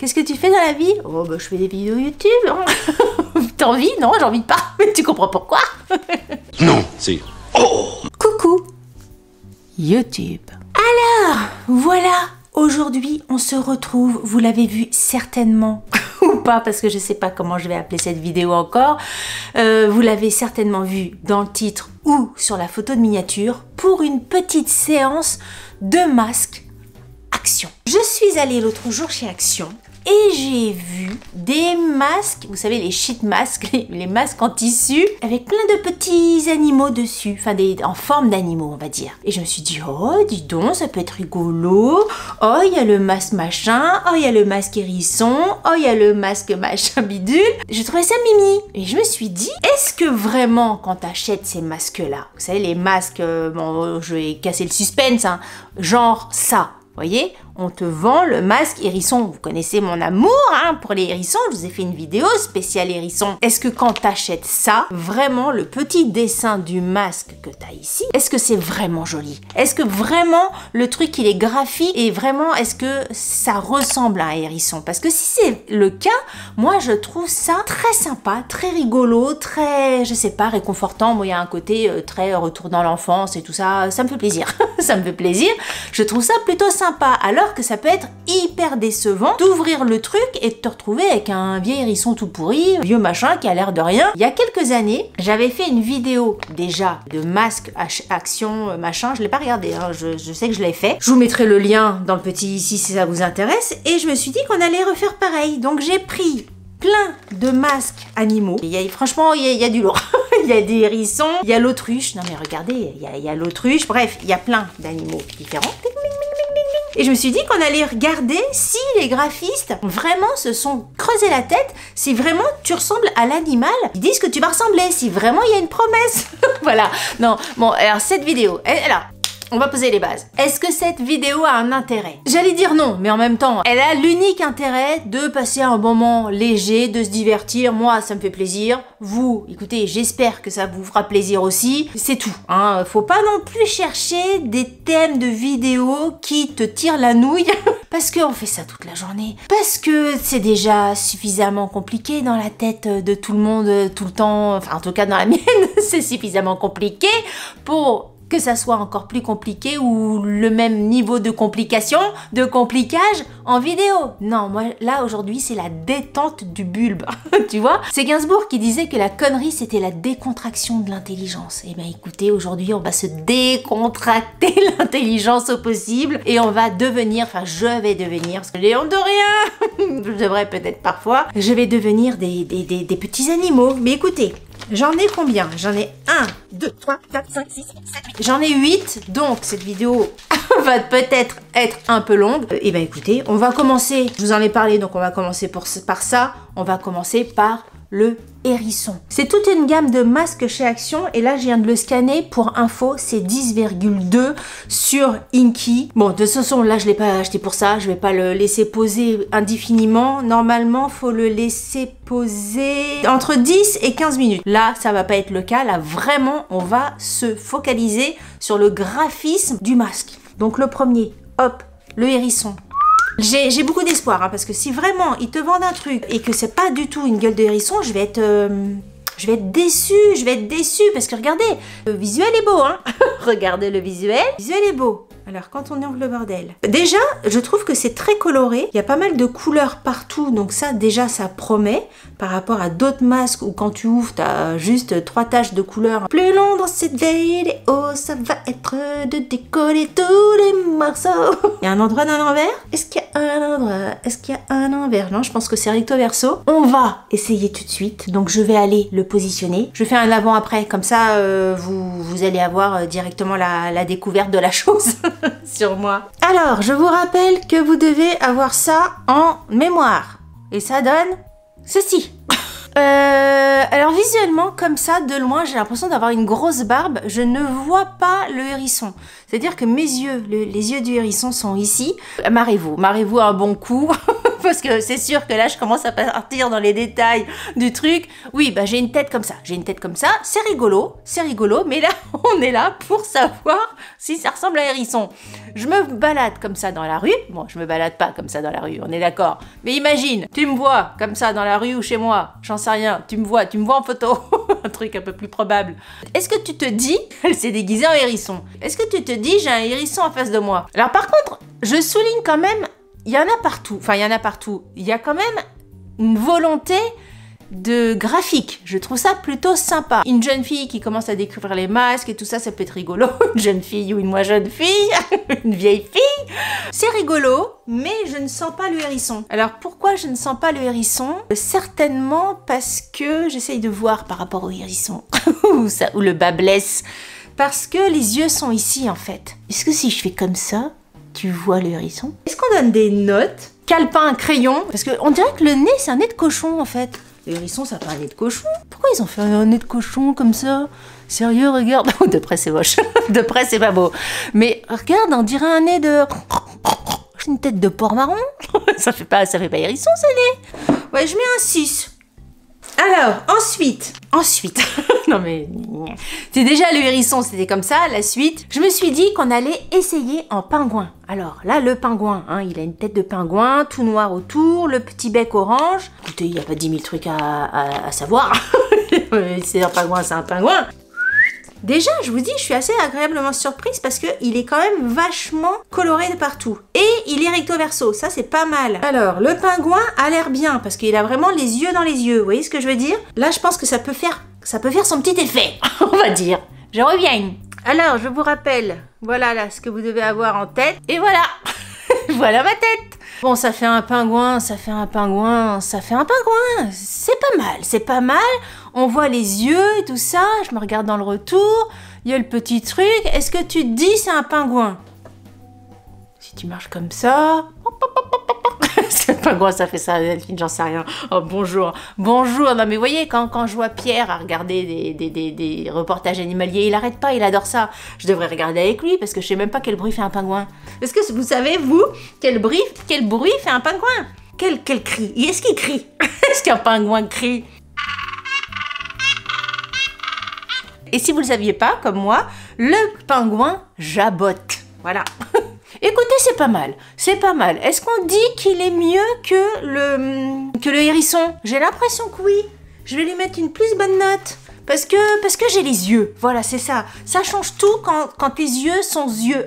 qu'est-ce que tu fais dans la vie? Oh bah je fais des vidéos YouTube. Hein. T'as envie? Non, j'ai envie de pas. Mais tu comprends pourquoi? Non, c'est... Oh! Coucou YouTube. Alors, voilà, aujourd'hui on se retrouve, vous l'avez vu certainement, ou pas parce que je sais pas comment je vais appeler cette vidéo encore, vous l'avez certainement vu dans le titre ou sur la photo de miniature, pour une petite séance de masques Action. Je suis allée l'autre jour chez Action et j'ai vu des masques, vous savez les sheet masks, les masques en tissu avec plein de petits animaux dessus, enfin en forme d'animaux on va dire. Et je me suis dit oh dis donc ça peut être rigolo, oh il y a le masque machin, oh il y a le masque hérisson, oh il y a le masque machin bidule. Je trouvais ça mimi et je me suis dit est-ce que vraiment quand t'achètes ces masques là, vous savez les masques, bon je vais casser le suspense hein, genre ça. Voyez, on te vend le masque hérisson. Vous connaissez mon amour hein, pour les hérissons. Je vous ai fait une vidéo spéciale hérisson. Est-ce que quand t'achètes ça, vraiment le petit dessin du masque que t'as ici, est-ce que c'est vraiment joli? Est-ce que vraiment le truc il est graphique et vraiment est-ce que ça ressemble à un hérisson? Parce que si c'est le cas, moi je trouve ça très sympa, très rigolo, très, je sais pas, réconfortant. Moi il y a un côté très retour dans l'enfance et tout ça. Ça me fait plaisir. Ça me fait plaisir. Je trouve ça plutôt sympa. Alors que ça peut être hyper décevant d'ouvrir le truc et de te retrouver avec un vieil hérisson tout pourri, vieux machin qui a l'air de rien. Il y a quelques années, j'avais fait une vidéo déjà de masque Action machin, je l'ai pas regardé, hein. Je sais que je l'ai fait. Je vous mettrai le lien dans le petit ici si ça vous intéresse et je me suis dit qu'on allait refaire pareil. Donc j'ai pris plein de masques animaux. Franchement, il y a du lourd. Il y a des hérissons, il y a l'autruche. Non mais regardez, il y a l'autruche. Bref, il y a plein d'animaux différents. Et je me suis dit qu'on allait regarder si les graphistes vraiment se sont creusé la tête, si vraiment tu ressembles à l'animal. Ils disent que tu vas ressembler, si vraiment il y a une promesse. Voilà. Non, bon, alors cette vidéo, alors... on va poser les bases. Est-ce que cette vidéo a un intérêt? J'allais dire non, mais en même temps, elle a l'unique intérêt de passer un moment léger, de se divertir. Moi, ça me fait plaisir. Vous, écoutez, j'espère que ça vous fera plaisir aussi. C'est tout, hein. Faut pas non plus chercher des thèmes de vidéos qui te tirent la nouille. Parce qu'on fait ça toute la journée. Parce que c'est déjà suffisamment compliqué dans la tête de tout le monde, tout le temps. Enfin, en tout cas, dans la mienne, c'est suffisamment compliqué pour... que ça soit encore plus compliqué ou le même niveau de complication, de compliquage en vidéo. Non, moi, là, aujourd'hui, c'est la détente du bulbe, tu vois. C'est Gainsbourg qui disait que la connerie, c'était la décontraction de l'intelligence. Eh bien, écoutez, aujourd'hui, on va se décontracter l'intelligence au possible et on va devenir, enfin, je vais devenir, parce que j'ai honte de rien, je devrais peut-être parfois, je vais devenir des petits animaux. Mais écoutez, j'en ai combien? J'en ai 1, 2, 3, 4, 5, 6, 7, 8. J'en ai 8, donc cette vidéo va peut-être être un peu longue. Et ben écoutez, on va commencer, je vous en ai parlé, donc on va commencer par ça. On va commencer par le hérisson. C'est toute une gamme de masques chez Action et là je viens de le scanner pour info, c'est 10,2 sur Inky. Bon, de toute façon là je l'ai pas acheté pour ça, je vais pas le laisser poser indéfiniment. Normalement faut le laisser poser entre 10 et 15 minutes. Là ça va pas être le cas, là vraiment on va se focaliser sur le graphisme du masque. Donc le premier, hop, le hérisson. J'ai beaucoup d'espoir, hein, parce que si vraiment ils te vendent un truc et que c'est pas du tout une gueule de hérisson, je vais être déçue, parce que regardez, le visuel est beau, hein. Regardez le visuel est beau. Alors, quand on ouvre le bordel, déjà, je trouve que c'est très coloré. Il y a pas mal de couleurs partout, donc ça, déjà, ça promet par rapport à d'autres masques où quand tu ouvres, t'as juste 3 taches de couleurs. Plus long dans cette vidéo, ça va être de décoller tous les morceaux. Il y a un endroit d'un envers? Est-ce qu'il y a un endroit? Est-ce qu'il y a un envers? Non, je pense que c'est recto verso. On va essayer tout de suite. Donc, je vais aller le positionner. Je fais un avant-après, comme ça, vous allez avoir directement la découverte de la chose. Sur moi. Alors, je vous rappelle que vous devez avoir ça en mémoire. Et ça donne ceci. Alors visuellement, comme ça, de loin, j'ai l'impression d'avoir une grosse barbe. Je ne vois pas le hérisson. C'est-à-dire que mes yeux, les yeux du hérisson sont ici. Marrez-vous un bon coup. Parce que c'est sûr que là, je commence à partir dans les détails du truc. Oui, bah j'ai une tête comme ça. J'ai une tête comme ça. C'est rigolo, mais là, on est là pour savoir si ça ressemble à un hérisson. Je me balade comme ça dans la rue. Bon, je me balade pas comme ça dans la rue, on est d'accord. Mais imagine, tu me vois comme ça dans la rue ou chez moi. J'en sais rien. Tu me vois en photo. Un truc un peu plus probable. Est-ce que tu te dis, elle s'est déguisée en hérisson. Est-ce que tu te dis, j'ai un hérisson en face de moi? Alors par contre, je souligne quand même, il y en a partout. Enfin, il y en a partout. Il y a quand même une volonté de graphique. Je trouve ça plutôt sympa. Une jeune fille qui commence à découvrir les masques et tout ça, ça peut être rigolo. Une jeune fille ou une moins jeune fille, une vieille fille. C'est rigolo, mais je ne sens pas le hérisson. Alors pourquoi je ne sens pas le hérisson? Certainement parce que j'essaye de voir par rapport au hérisson. Ou le bas blesse. Parce que les yeux sont ici en fait. Est-ce que si je fais comme ça, tu vois le hérisson? Est-ce qu'on donne des notes? Calepin, crayon? Parce qu'on dirait que le nez, c'est un nez de cochon en fait. Le hérisson, ça n'a pas un nez de cochon. Pourquoi ils ont fait un nez de cochon comme ça? Sérieux, regarde. De près, c'est moche. De près, c'est pas beau. Mais regarde, on dirait un nez de... une tête de porc marron. Ça fait pas hérisson, ce nez. Ouais, je mets un 6. Alors, ensuite. Non mais... C'est déjà le hérisson, c'était comme ça. La suite, je me suis dit qu'on allait essayer en pingouin. Alors là, le pingouin, hein, il a une tête de pingouin, tout noir autour, le petit bec orange. Écoutez, il n'y a pas 10 000 trucs à savoir. C'est un pingouin, c'est un pingouin. Déjà, je vous dis, je suis assez agréablement surprise parce qu'il est quand même vachement coloré de partout. Et il est recto verso, ça c'est pas mal. Alors, le pingouin a l'air bien parce qu'il a vraiment les yeux dans les yeux, vous voyez ce que je veux dire? Là, je pense que ça peut faire son petit effet, on va dire. Je reviens. Alors, je vous rappelle, voilà là ce que vous devez avoir en tête. Et voilà, voilà ma tête. Bon, ça fait un pingouin, c'est pas mal. On voit les yeux et tout ça, je me regarde dans le retour, il y a le petit truc. Est-ce que tu te dis c'est un pingouin? Si tu marches comme ça... C'est un pingouin, ça fait ça, Delphine, j'en sais rien. Oh, bonjour. Non mais vous voyez, quand je vois Pierre à regarder des reportages animaliers, il arrête pas, il adore ça. Je devrais regarder avec lui, parce que je sais même pas quel bruit fait un pingouin. Est-ce que vous savez, vous, quel bruit fait un pingouin? Quel cri? Est-ce qu'il crie? Est-ce qu'un pingouin crie? Et si vous le saviez pas, comme moi, le pingouin jabote. Voilà. Écoutez, c'est pas mal. Est-ce qu'on dit qu'il est mieux que le hérisson? J'ai l'impression que oui. Je vais lui mettre une plus bonne note. Parce que j'ai les yeux. Voilà, c'est ça. Ça change tout quand les yeux sont yeux.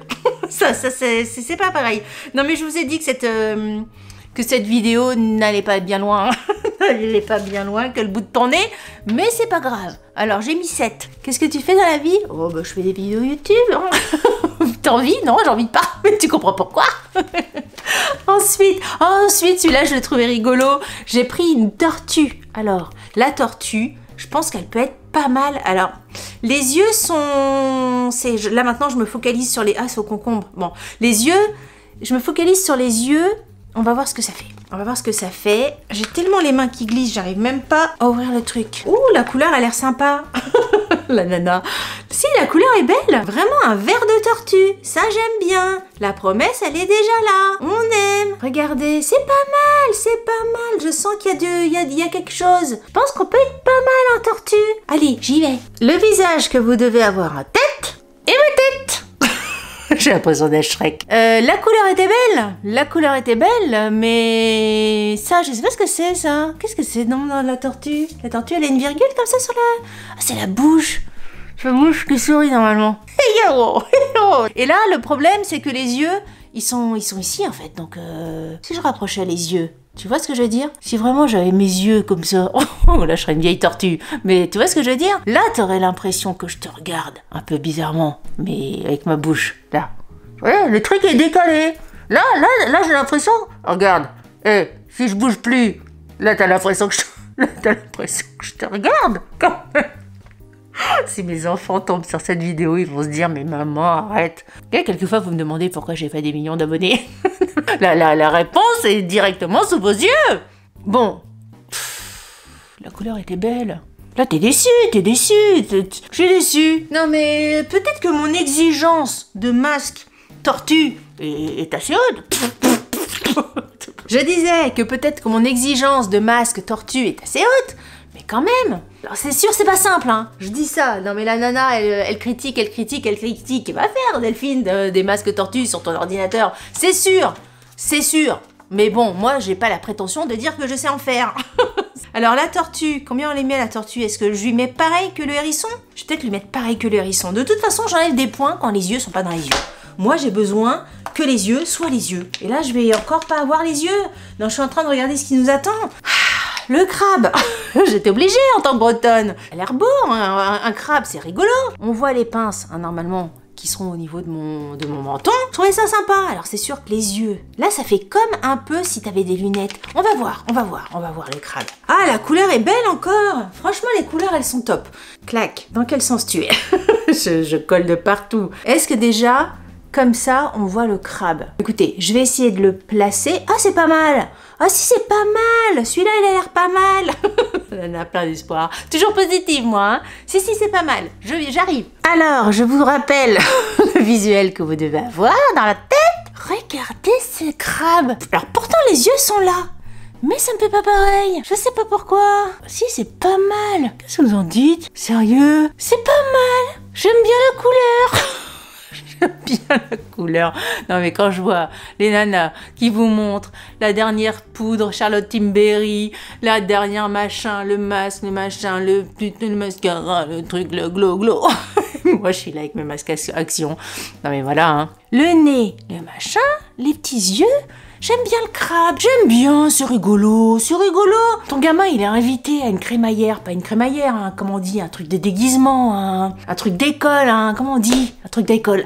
ça c'est pas pareil. Non, mais je vous ai dit que cette vidéo n'allait pas bien loin. Elle n'est pas bien loin que le bout de ton nez, mais c'est pas grave. Alors j'ai mis 7. Qu'est-ce que tu fais dans la vie? Oh bah je fais des vidéos YouTube. Hein. T'as envie? Non, j'ai envie pas. Mais tu comprends pourquoi? Ensuite, celui-là je l'ai trouvé rigolo. J'ai pris une tortue. Alors, la tortue, je pense qu'elle peut être pas mal. Alors, les yeux sont... Là maintenant je me focalise sur les... Ah, c'est au concombre. Bon, les yeux, je me focalise sur les yeux. On va voir ce que ça fait. J'ai tellement les mains qui glissent, j'arrive même pas à ouvrir le truc. Ouh, la couleur a l'air sympa. La nana. Si, la couleur est belle. Vraiment un vert de tortue. Ça, j'aime bien. La promesse, elle est déjà là. On aime. Regardez, c'est pas mal. Je sens qu'il y a quelque chose. Je pense qu'on peut être pas mal en tortue. Allez, j'y vais. Le visage que vous devez avoir en tête et ma tête. J'ai l'impression d'être Shrek. La couleur était belle, mais ça, je sais pas ce que c'est, ça. Qu'est-ce que c'est dans la tortue? La tortue, elle a une virgule comme ça sur la... Ah, c'est la bouche. C'est la bouche qui sourit, normalement. Et là, le problème, c'est que les yeux, ils sont ici, en fait. Donc, si je rapprochais les yeux... Tu vois ce que je veux dire? Si vraiment j'avais mes yeux comme ça, oh, là je serais une vieille tortue. Mais tu vois ce que je veux dire? Là t'aurais l'impression que je te regarde un peu bizarrement, mais avec ma bouche, là. Ouais, le truc est décalé. Là j'ai l'impression... Regarde, si je bouge plus, là t'as l'impression que je te regarde. Quand même. Si mes enfants tombent sur cette vidéo, ils vont se dire, mais maman, arrête. Et quelquefois, vous me demandez pourquoi j'ai fait des millions d'abonnés. La réponse est directement sous vos yeux. Bon. La couleur était belle. Là, t'es déçu. Je suis déçu. Non, mais peut-être que mon exigence de masque tortue est assez haute. Je disais que peut-être que mon exigence de masque tortue est assez haute, mais quand même. Alors c'est sûr, c'est pas simple, hein. Je dis ça, non mais la nana, elle critique. Va faire, Delphine, des masques tortues sur ton ordinateur. C'est sûr. Mais bon, moi, j'ai pas la prétention de dire que je sais en faire. Alors la tortue, combien on les met à la tortue? Est-ce que je lui mets pareil que le hérisson? Je vais peut-être lui mettre pareil que le hérisson. De toute façon, j'enlève des points quand les yeux sont pas dans les yeux. Moi, j'ai besoin que les yeux soient les yeux. Et là, je vais encore pas avoir les yeux. Non, je suis en train de regarder ce qui nous attend. Le crabe. J'étais obligée en tant que bretonne. Elle a l'air beau, un crabe, c'est rigolo. On voit les pinces, hein, normalement, qui seront au niveau de mon menton. Je trouvais ça sympa. Alors c'est sûr que les yeux, là ça fait comme un peu si t'avais des lunettes. On va voir le crabe. Ah, la couleur est belle encore. Franchement, les couleurs, elles sont top. Clac, dans quel sens tu es? je colle de partout. Est-ce que déjà, comme ça, on voit le crabe? Écoutez, je vais essayer de le placer. Ah, c'est pas mal. Ah si, c'est pas mal. Celui-là, il a l'air pas mal. Elle a plein d'espoir. Toujours positive, moi. Hein. Si, c'est pas mal. J'arrive. Alors, je vous rappelle le visuel que vous devez avoir dans la tête. Regardez ce crabe. Alors, pourtant, les yeux sont là. Mais ça me fait pas pareil. Je sais pas pourquoi. Si, c'est pas mal. Qu'est-ce que vous en dites? Sérieux? C'est pas mal. J'aime bien la couleur. J'aime bien la couleur. Non mais quand je vois les nanas qui vous montrent la dernière poudre Charlotte Tilbury, la dernière machin, le masque, le machin, le mascara, le truc, le glow. Moi je suis là avec mes masques action. Non mais voilà. Hein. Le nez, le machin, les petits yeux. J'aime bien le crabe, j'aime bien, c'est rigolo. Ton gamin, il est invité à une crémaillère, pas une crémaillère, hein, comment on dit, un truc de déguisement, un truc d'école, hein, comment on dit, un truc d'école.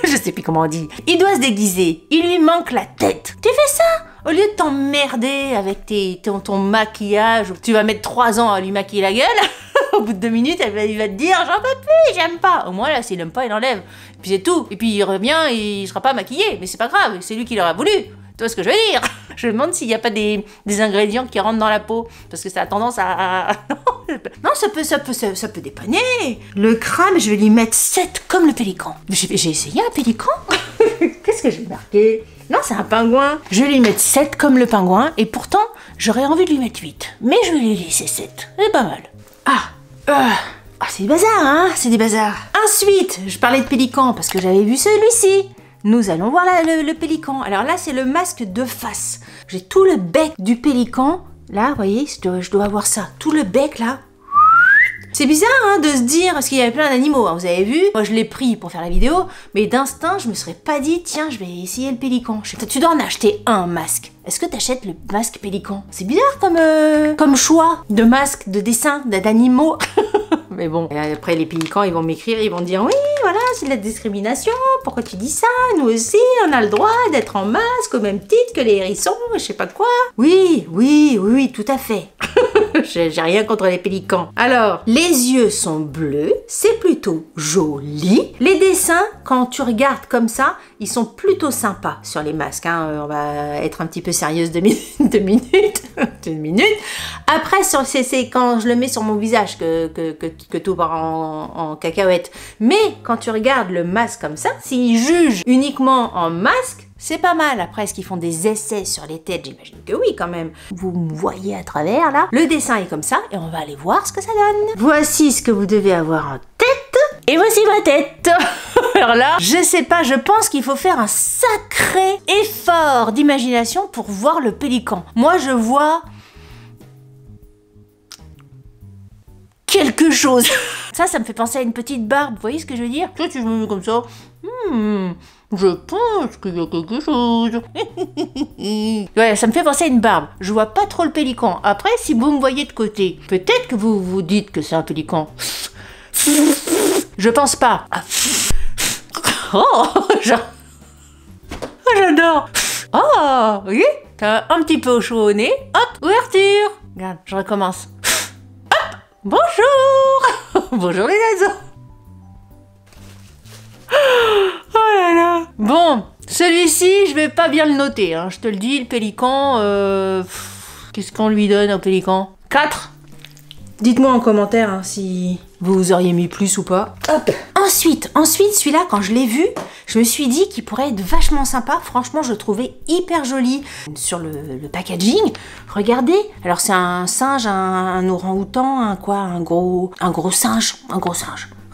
Je sais plus comment on dit. Il doit se déguiser, il lui manque la tête. Tu fais ça? Au lieu de t'emmerder avec ton maquillage, tu vas mettre 3 ans à lui maquiller la gueule. Au bout de 2 minutes, il va te dire j'en peux plus, j'aime pas. Au moins là, s'il aime pas, il enlève. Et puis c'est tout. Et puis il revient et il sera pas maquillé, mais c'est pas grave, c'est lui qui l'aurait voulu. Tu vois ce que je veux dire? Je me demande s'il n'y a pas des ingrédients qui rentrent dans la peau. Parce que ça a tendance à... Non, ça peut dépanner. Le crabe, je vais lui mettre 7 comme le pélican. J'ai essayé un pélican. Qu'est-ce que j'ai marqué? Non, c'est un pingouin. Je vais lui mettre 7 comme le pingouin. Et pourtant, j'aurais envie de lui mettre 8. Mais je vais lui laisser 7. C'est pas mal. C'est des bazars, hein? C'est des bazars. Ensuite, je parlais de pélican parce que j'avais vu celui-ci. Nous allons voir le pélican. Alors là, c'est le masque de face. J'ai tout le bec du pélican. Là, vous voyez, je dois avoir ça. Tout le bec, là. C'est bizarre, hein, de se dire, parce qu'il y avait plein d'animaux, hein, vous avez vu. Moi, je l'ai pris pour faire la vidéo, mais d'instinct, je me serais pas dit, tiens, je vais essayer le pélican. Tu dois en acheter un masque. Est-ce que tu achètes le masque pélican? C'est bizarre comme choix de masque, de dessin, d'animaux. Mais bon, et après les pélicans, ils vont m'écrire, ils vont dire oui, voilà, c'est de la discrimination, pourquoi tu dis ça? Nous aussi, on a le droit d'être en masque au même titre que les hérissons, je sais pas quoi. Oui, tout à fait. J'ai rien contre les pélicans. Alors, les yeux sont bleus, c'est plutôt joli. Les dessins, quand tu regardes comme ça, ils sont plutôt sympas sur les masques. Hein. On va être un petit peu sérieuse 2 minutes. Après, c'est quand je le mets sur mon visage que tout part en cacahuète. Mais quand tu regardes le masque comme ça, s'ils jugent uniquement en masque, c'est pas mal. Après, est-ce qu'ils font des essais sur les têtes? J'imagine que oui, quand même. Vous me voyez à travers, là. Le dessin est comme ça, et on va aller voir ce que ça donne. Voici ce que vous devez avoir en tête. Et voici ma tête. Alors là, je sais pas, je pense qu'il faut faire un sacré effort d'imagination pour voir le pélican. Moi, je vois... quelque chose. Ça me fait penser à une petite barbe. Vous voyez ce que je veux dire? Toi, tu me mets comme ça. Je pense qu'il y a quelque chose. Ouais, ça me fait penser à une barbe. Je vois pas trop le pélican. Après, si vous me voyez de côté, peut-être que vous vous dites que c'est un pélican. Je pense pas. Oh, j'adore. Oh, vous voyez? T'as un petit peu au chaud au nez. Hop, ouverture. Regarde, je recommence. Hop, bonjour. Bonjour les oiseaux. Oh là là. Bon, celui-ci, je vais pas bien le noter, hein. Je te le dis, le pélican, qu'est-ce qu'on lui donne au pélican? 4. Dites-moi en commentaire hein, si vous auriez mis plus ou pas. Hop. Ensuite, Ensuite, celui-là, quand je l'ai vu, je me suis dit qu'il pourrait être vachement sympa. Franchement, je le trouvais hyper joli. Sur le packaging, regardez. Alors, c'est un singe, un orang-outan, un gros singe.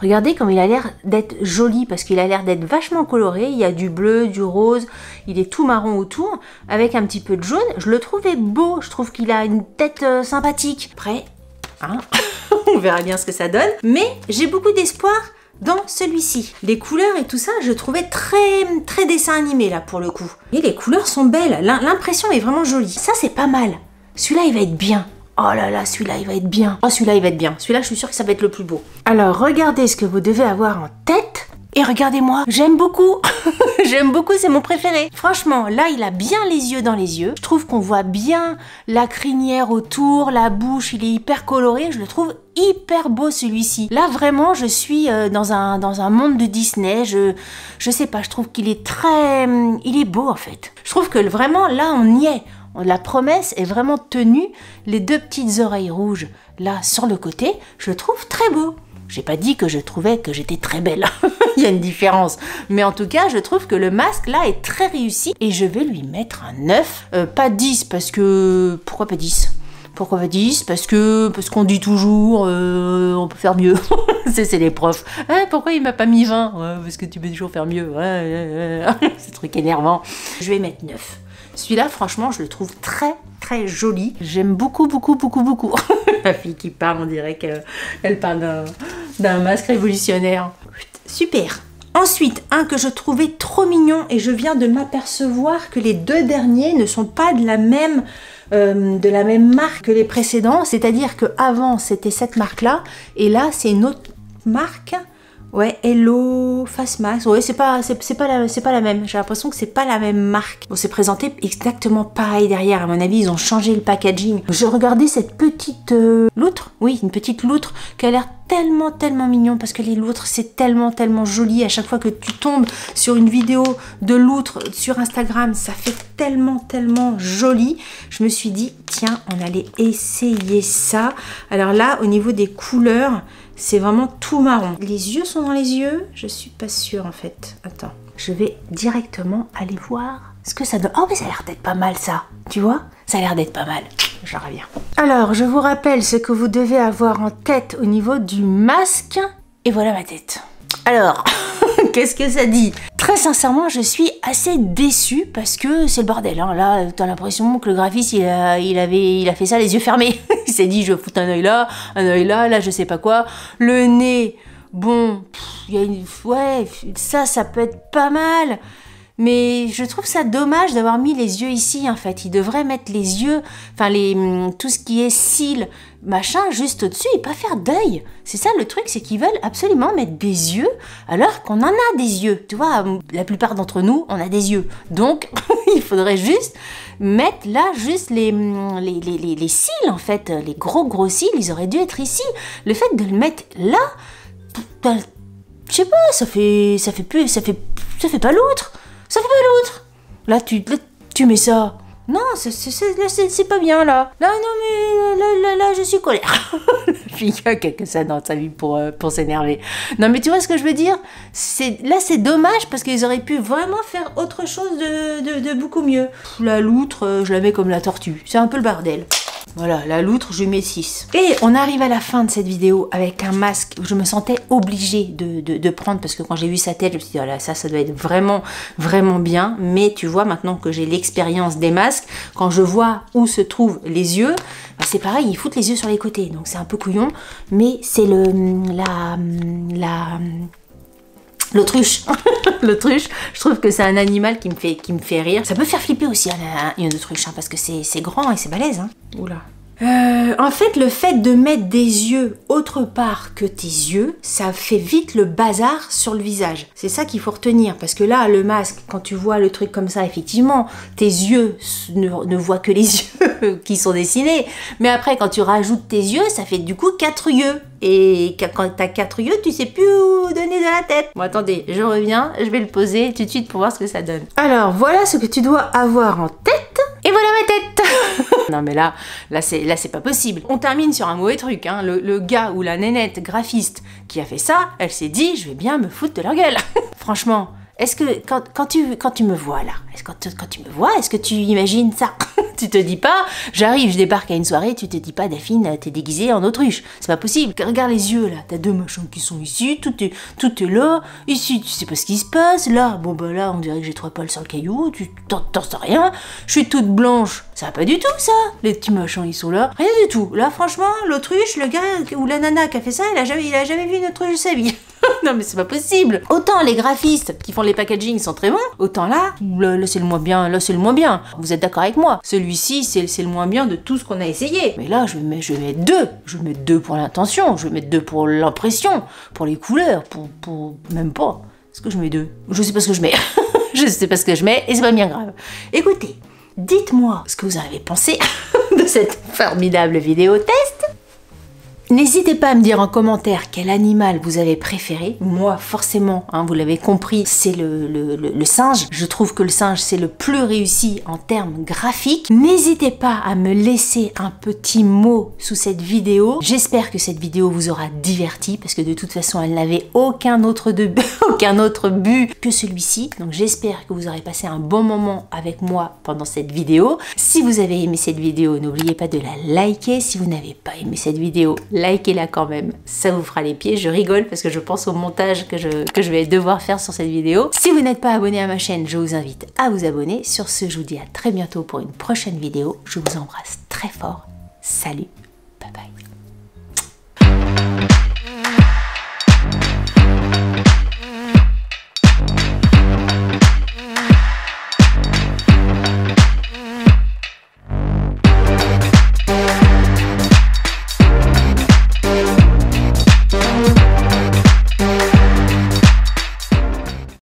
Regardez comme il a l'air d'être joli, parce qu'il a l'air d'être vachement coloré. Il y a du bleu, du rose, il est tout marron autour, avec un petit peu de jaune. Je le trouvais beau, je trouve qu'il a une tête sympathique. Après, hein, on verra bien ce que ça donne. Mais j'ai beaucoup d'espoir dans celui-ci. Les couleurs et tout ça, je trouvais très dessin animé là pour le coup. Et les couleurs sont belles, l'impression est vraiment jolie. Ça, c'est pas mal. Celui-là, il va être bien. Oh là là, celui-là, il va être bien. Oh, celui-là, il va être bien. Celui-là, je suis sûre que ça va être le plus beau. Alors, regardez ce que vous devez avoir en tête. Et regardez-moi, j'aime beaucoup. J'aime beaucoup, c'est mon préféré. Franchement, là, il a bien les yeux dans les yeux. Je trouve qu'on voit bien la crinière autour, la bouche, il est hyper coloré. Je le trouve hyper beau, celui-ci. Là, vraiment, je suis dans un monde de Disney. Je sais pas, je trouve qu'il est il est beau, en fait. Je trouve que vraiment, là, on y est. La promesse est vraiment tenue. Les deux petites oreilles rouges là sur le côté, je le trouve très beau. J'ai pas dit que je trouvais que j'étais très belle. Il y a une différence. Mais en tout cas, je trouve que le masque là est très réussi. Et je vais lui mettre un 9. Pas 10 parce que... Pourquoi pas 10 ? Pourquoi pas 10 ? Parce qu'on dit toujours on peut faire mieux. C'est les profs. Pourquoi il m'a pas mis 20 ? Parce que tu peux toujours faire mieux. C'est truc énervant. Je vais mettre 9. Celui-là, franchement, je le trouve très joli. J'aime beaucoup. La fille qui parle, on dirait qu'elle parle d'un masque révolutionnaire. Super. Ensuite, un que je trouvais trop mignon et je viens de m'apercevoir que les deux derniers ne sont pas de la même marque que les précédents. C'est-à-dire qu'avant, c'était cette marque-là et là, c'est une autre marque. Ouais, Hello Face Mask. Ouais, c'est pas la même. J'ai l'impression que c'est pas la même marque. Bon, c'est présenté exactement pareil derrière. À mon avis, ils ont changé le packaging. Je regardais cette petite loutre. Oui, une petite loutre qui a l'air tellement mignon parce que les loutres, c'est tellement joli. À chaque fois que tu tombes sur une vidéo de loutre sur Instagram, ça fait tellement joli. Je me suis dit, tiens, on allait essayer ça. Alors là, au niveau des couleurs, c'est vraiment tout marron. Les yeux sont dans les yeux? Je suis pas sûre en fait. Attends, je vais directement aller voir ce que ça donne. Oh mais ça a l'air d'être pas mal ça, tu vois? Ça a l'air d'être pas mal. Je reviens. Alors, je vous rappelle ce que vous devez avoir en tête au niveau du masque. Et voilà ma tête. Alors, qu'est-ce que ça dit? Très sincèrement, je suis assez déçue parce que c'est le bordel. Hein. Là, t'as l'impression que le graphiste, il a fait ça les yeux fermés. Il s'est dit, je vais foutre un œil là, je sais pas quoi. Le nez, bon, ouais, ça peut être pas mal. Mais je trouve ça dommage d'avoir mis les yeux ici, en fait. Ils devraient mettre les yeux, enfin, tout ce qui est cils, machin, juste au-dessus et pas faire d'œil. C'est ça le truc, c'est qu'ils veulent absolument mettre des yeux alors qu'on en a des yeux. Tu vois, la plupart d'entre nous, on a des yeux. Donc, il faudrait juste mettre là, juste les cils, en fait. Les gros cils, ils auraient dû être ici. Le fait de le mettre là, je sais pas, ça fait pas l'autre. Ça fait pas l'autre. Là, tu mets ça. Non, c'est pas bien, là. Là, non, mais là, je suis colère. La fille a quelque chose dans sa vie pour s'énerver. Non, mais tu vois ce que je veux dire? Là, c'est dommage parce qu'ils auraient pu vraiment faire autre chose de beaucoup mieux. La loutre, je la mets comme la tortue. C'est un peu le bordel. Voilà, la loutre, je mets 6. Et on arrive à la fin de cette vidéo avec un masque où je me sentais obligée de prendre parce que quand j'ai vu sa tête, je me suis dit, oh là, ça doit être vraiment bien. Mais tu vois, maintenant que j'ai l'expérience des masques, quand je vois où se trouvent les yeux, bah c'est pareil, ils foutent les yeux sur les côtés. Donc c'est un peu couillon, mais c'est l'autruche. L'autruche, je trouve que c'est un animal qui me fait rire. Ça peut faire flipper aussi une autruche, hein, parce que c'est grand et c'est balèze. Hein. Oula. En fait, le fait de mettre des yeux autre part que tes yeux, ça fait vite le bazar sur le visage. C'est ça qu'il faut retenir, parce que là, le masque, quand tu vois le truc comme ça, effectivement, tes yeux ne voient que les yeux qui sont dessinés. Mais après, quand tu rajoutes tes yeux, ça fait du coup 4 yeux. Et quand t'as 4 yeux, tu sais plus où donner de la tête. Bon, attendez, je reviens, je vais le poser tout de suite pour voir ce que ça donne. Alors, voilà ce que tu dois avoir en tête. Et voilà ma tête. Non mais là c'est pas possible. On termine sur un mauvais truc, hein. Le gars ou la nénette graphiste qui a fait ça, elle s'est dit, je vais bien me foutre de leur gueule. Franchement, est-ce que quand tu me vois là, est-ce que tu imagines ça? Tu te dis pas, j'arrive, je débarque à une soirée, tu te dis pas, Delphine, t'es déguisée en autruche. C'est pas possible. Regarde les yeux là, t'as deux machins qui sont ici, tout est là. Ici, tu sais pas ce qui se passe. Là, bon bah là, on dirait que j'ai 3 poils sur le caillou, tu t'en sais rien. Je suis toute blanche. Ça va pas du tout ça. Les petits machins, ils sont là. Rien du tout. Là, franchement, l'autruche, le gars ou la nana qui a fait ça, il a jamais vu une autruche de sa vie. Non mais c'est pas possible. Autant les graphistes qui font les packaging sont très bons, autant là c'est le moins bien, Vous êtes d'accord avec moi? Celui-ci c'est le moins bien de tout ce qu'on a essayé. Mais là je vais mettre 2. Je vais mettre 2 pour l'intention, je vais mettre 2 pour l'impression, pour les couleurs, pour même pas. Est-ce que je mets 2? Je sais pas ce que je mets. Je sais pas ce que je mets et c'est pas bien grave. Écoutez, dites-moi ce que vous en avez pensé de cette formidable vidéo test. N'hésitez pas à me dire en commentaire quel animal vous avez préféré. Moi, forcément, hein, vous l'avez compris, c'est le singe. Je trouve que le singe, c'est le plus réussi en termes graphiques. N'hésitez pas à me laisser un petit mot sous cette vidéo. J'espère que cette vidéo vous aura diverti, parce que de toute façon, elle n'avait aucun autre but que celui-ci. Donc j'espère que vous aurez passé un bon moment avec moi pendant cette vidéo. Si vous avez aimé cette vidéo, n'oubliez pas de la liker. Si vous n'avez pas aimé cette vidéo, likez-la quand même, ça vous fera les pieds. Je rigole parce que je pense au montage que je vais devoir faire sur cette vidéo. Si vous n'êtes pas abonné à ma chaîne, je vous invite à vous abonner. Sur ce, je vous dis à très bientôt pour une prochaine vidéo. Je vous embrasse très fort. Salut!